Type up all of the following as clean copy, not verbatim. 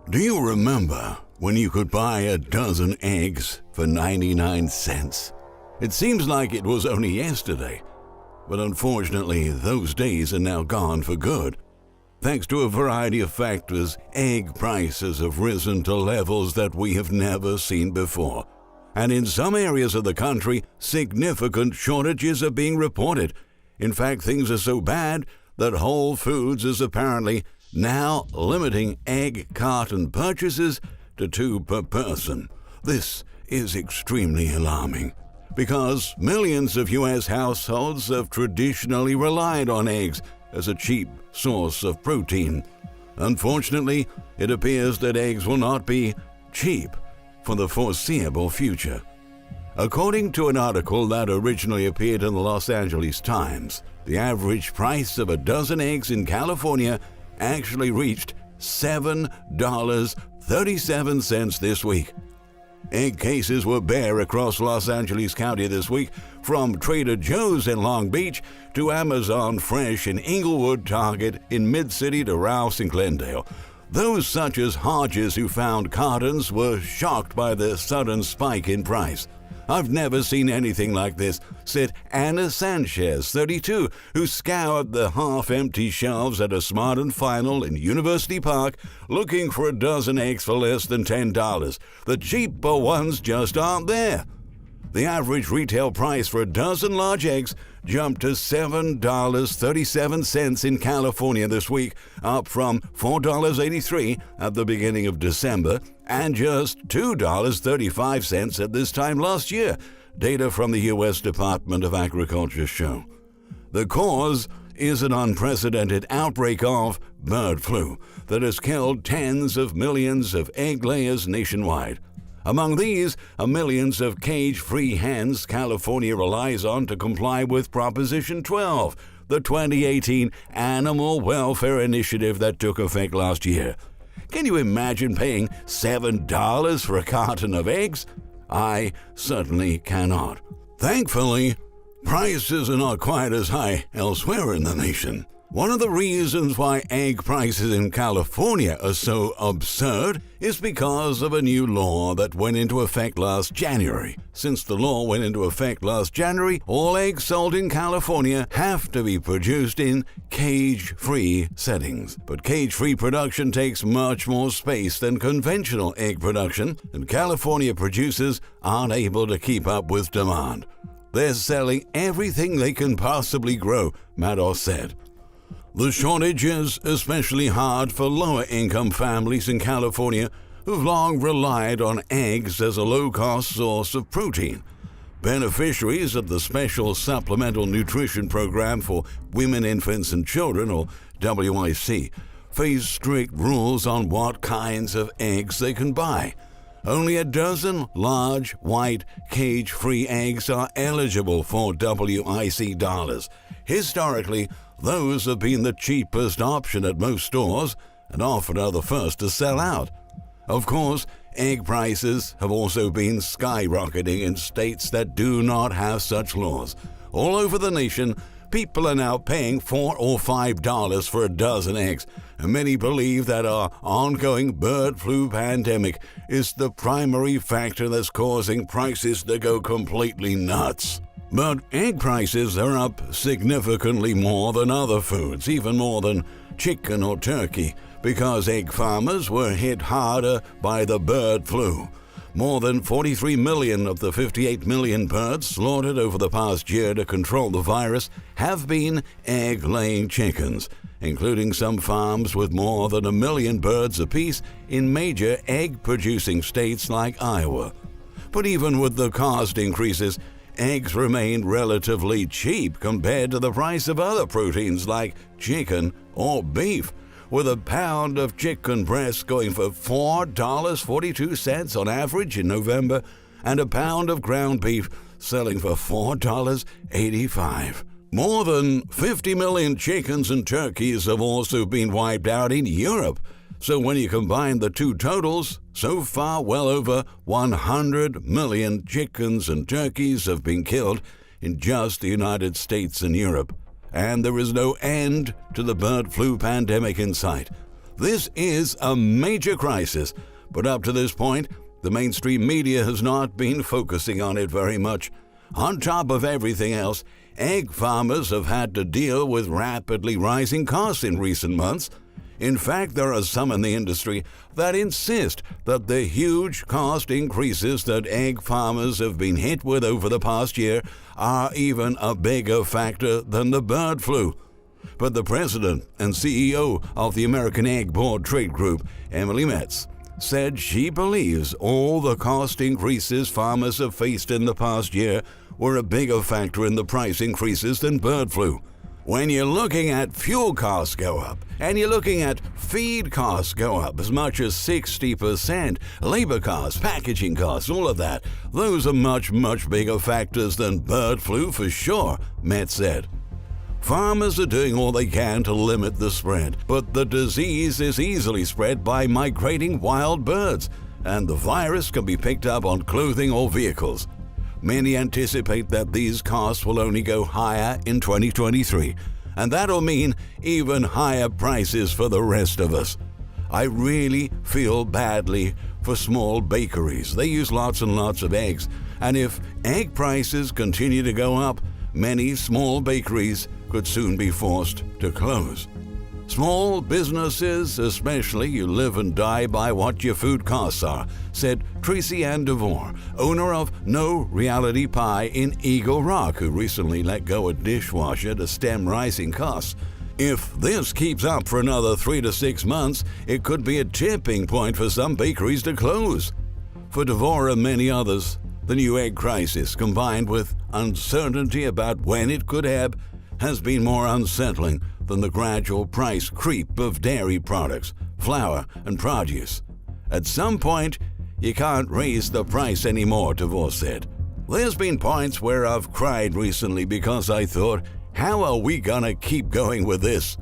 Do you remember when you could buy a dozen eggs for 99 cents? It seems like it was only yesterday, but unfortunately those days are now gone for good. Thanks to a variety of factors, egg prices have risen to levels that we have never seen before. And in some areas of the country, significant shortages are being reported. In fact, things are so bad that Whole Foods is apparently now limiting egg carton purchases to 2 per person. This is extremely alarming because millions of U.S. households have traditionally relied on eggs as a cheap source of protein. Unfortunately, it appears that eggs will not be cheap for the foreseeable future. According to an article that originally appeared in the Los Angeles Times, the average price of a dozen eggs in California actually reached $7.37 this week. Egg cases were bare across Los Angeles County this week, from Trader Joe's in Long Beach to Amazon Fresh in Inglewood, Target in Mid-City to Rouse in Glendale. Those such as Hodges who found cartons were shocked by the sudden spike in price. "I've never seen anything like this," said Anna Sanchez, 32, who scoured the half-empty shelves at a Smart & Final in University Park looking for a dozen eggs for less than $10. The cheaper ones just aren't there. The average retail price for a dozen large eggs jumped to $7.37 in California this week, up from $4.83 at the beginning of December and just $2.35 at this time last year, data from the U.S. Department of Agriculture show. The cause is an unprecedented outbreak of bird flu that has killed tens of millions of egg layers nationwide. Among these are millions of cage-free hens California relies on to comply with Proposition 12, the 2018 Animal Welfare Initiative that took effect last year. Can you imagine paying $7 for a carton of eggs? I certainly cannot. Thankfully, prices are not quite as high elsewhere in the nation. One of the reasons why egg prices in California are so absurd is because of a new law that went into effect last January. Since the law went into effect last January, all eggs sold in California have to be produced in cage-free settings. But cage-free production takes much more space than conventional egg production, and California producers aren't able to keep up with demand. They're selling everything they can possibly grow, Maddox said. The shortage is especially hard for lower-income families in California who've long relied on eggs as a low-cost source of protein. Beneficiaries of the Special Supplemental Nutrition Program for Women, Infants, and Children, or WIC, face strict rules on what kinds of eggs they can buy. Only a dozen large, white, cage-free eggs are eligible for WIC dollars. Historically, those have been the cheapest option at most stores and often are the first to sell out. Of course, egg prices have also been skyrocketing in states that do not have such laws. All over the nation, people are now paying $4 or $5 for a dozen eggs, and many believe that our ongoing bird flu pandemic is the primary factor that's causing prices to go completely nuts. But egg prices are up significantly more than other foods, even more than chicken or turkey, because egg farmers were hit harder by the bird flu. More than 43 million of the 58 million birds slaughtered over the past year to control the virus have been egg-laying chickens, including some farms with more than 1 million birds apiece in major egg-producing states like Iowa. But even with the cost increases, eggs remain relatively cheap compared to the price of other proteins like chicken or beef, with a pound of chicken breast going for $4.42 on average in November and a pound of ground beef selling for $4.85. More than 50 million chickens and turkeys have also been wiped out in Europe. So when you combine the two totals, so far well over 100 million chickens and turkeys have been killed in just the United States and Europe. And there is no end to the bird flu pandemic in sight. This is a major crisis, but up to this point, the mainstream media has not been focusing on it very much. On top of everything else, egg farmers have had to deal with rapidly rising costs in recent months. In fact, there are some in the industry that insist that the huge cost increases that egg farmers have been hit with over the past year are even a bigger factor than the bird flu. But the president and CEO of the American Egg Board Trade Group, Emily Metz, said she believes all the cost increases farmers have faced in the past year were a bigger factor in the price increases than bird flu. When you're looking at fuel costs go up, and you're looking at feed costs go up as much as 60%, labor costs, packaging costs, all of that, those are much, much bigger factors than bird flu for sure, Metz said. Farmers are doing all they can to limit the spread, but the disease is easily spread by migrating wild birds, and the virus can be picked up on clothing or vehicles. Many anticipate that these costs will only go higher in 2023, and that'll mean even higher prices for the rest of us. I really feel badly for small bakeries. They use lots and lots of eggs, and if egg prices continue to go up, many small bakeries could soon be forced to close. Small businesses, especially, you live and die by what your food costs are, said Tracy Ann DeVore, owner of No Reality Pie in Eagle Rock, who recently let go a dishwasher to stem rising costs. If this keeps up for another 3 to 6 months, it could be a tipping point for some bakeries to close. For DeVore and many others, the new egg crisis, combined with uncertainty about when it could ebb, has been more unsettling than the gradual price creep of dairy products, flour, and produce. At some point, you can't raise the price anymore, DeVore said. There's been points where I've cried recently because I thought, how are we gonna keep going with this?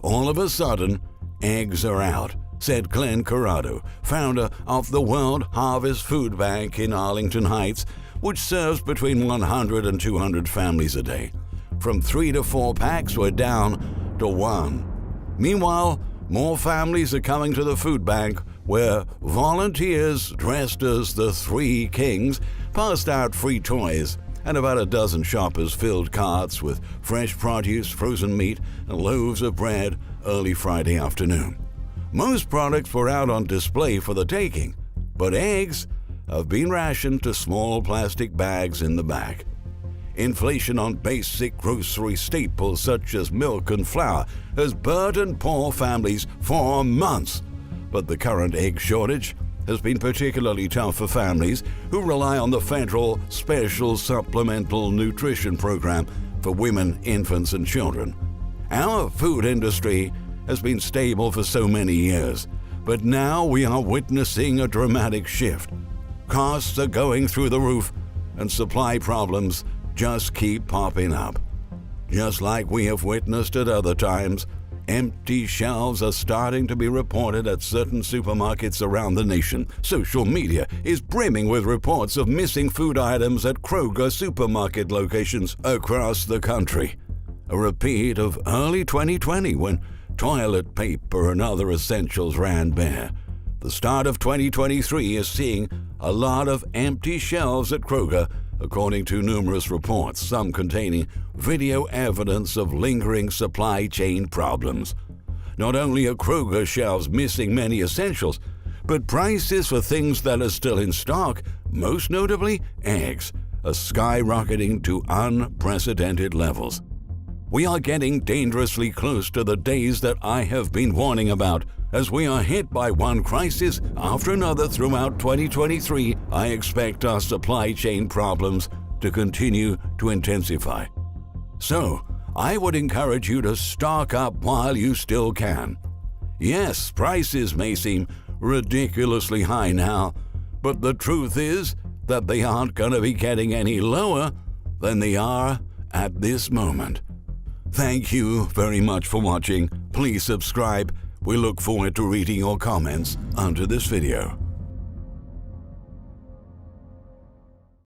All of a sudden, eggs are out, said Glenn Corrado, founder of the World Harvest Food Bank in Arlington Heights, which serves between 100 and 200 families a day. From 3 to 4 packs, we're down to 1. Meanwhile, more families are coming to the food bank, where volunteers dressed as the Three Kings passed out free toys, and about a dozen shoppers filled carts with fresh produce, frozen meat, and loaves of bread early Friday afternoon. Most products were out on display for the taking, but eggs have been rationed to small plastic bags in the back. Inflation on basic grocery staples such as milk and flour has burdened poor families for months, but the current egg shortage has been particularly tough for families who rely on the federal Special Supplemental Nutrition Program for women, infants, and children. Our food industry has been stable for so many years, but now we are witnessing a dramatic shift. Costs are going through the roof, and supply problems just keep popping up. Just like we have witnessed at other times, empty shelves are starting to be reported at certain supermarkets around the nation. Social media is brimming with reports of missing food items at Kroger supermarket locations across the country. A repeat of early 2020 when toilet paper and other essentials ran bare. The start of 2023 is seeing a lot of empty shelves at Kroger, according to numerous reports, some containing video evidence of lingering supply chain problems. Not only are Kroger shelves missing many essentials, but prices for things that are still in stock, most notably eggs, are skyrocketing to unprecedented levels. We are getting dangerously close to the days that I have been warning about. As we are hit by one crisis after another throughout 2023, I expect our supply chain problems to continue to intensify. So, I would encourage you to stock up while you still can. Yes, prices may seem ridiculously high now, but the truth is that they aren't going to be getting any lower than they are at this moment. Thank you very much for watching. Please subscribe. We look forward to reading your comments under this video.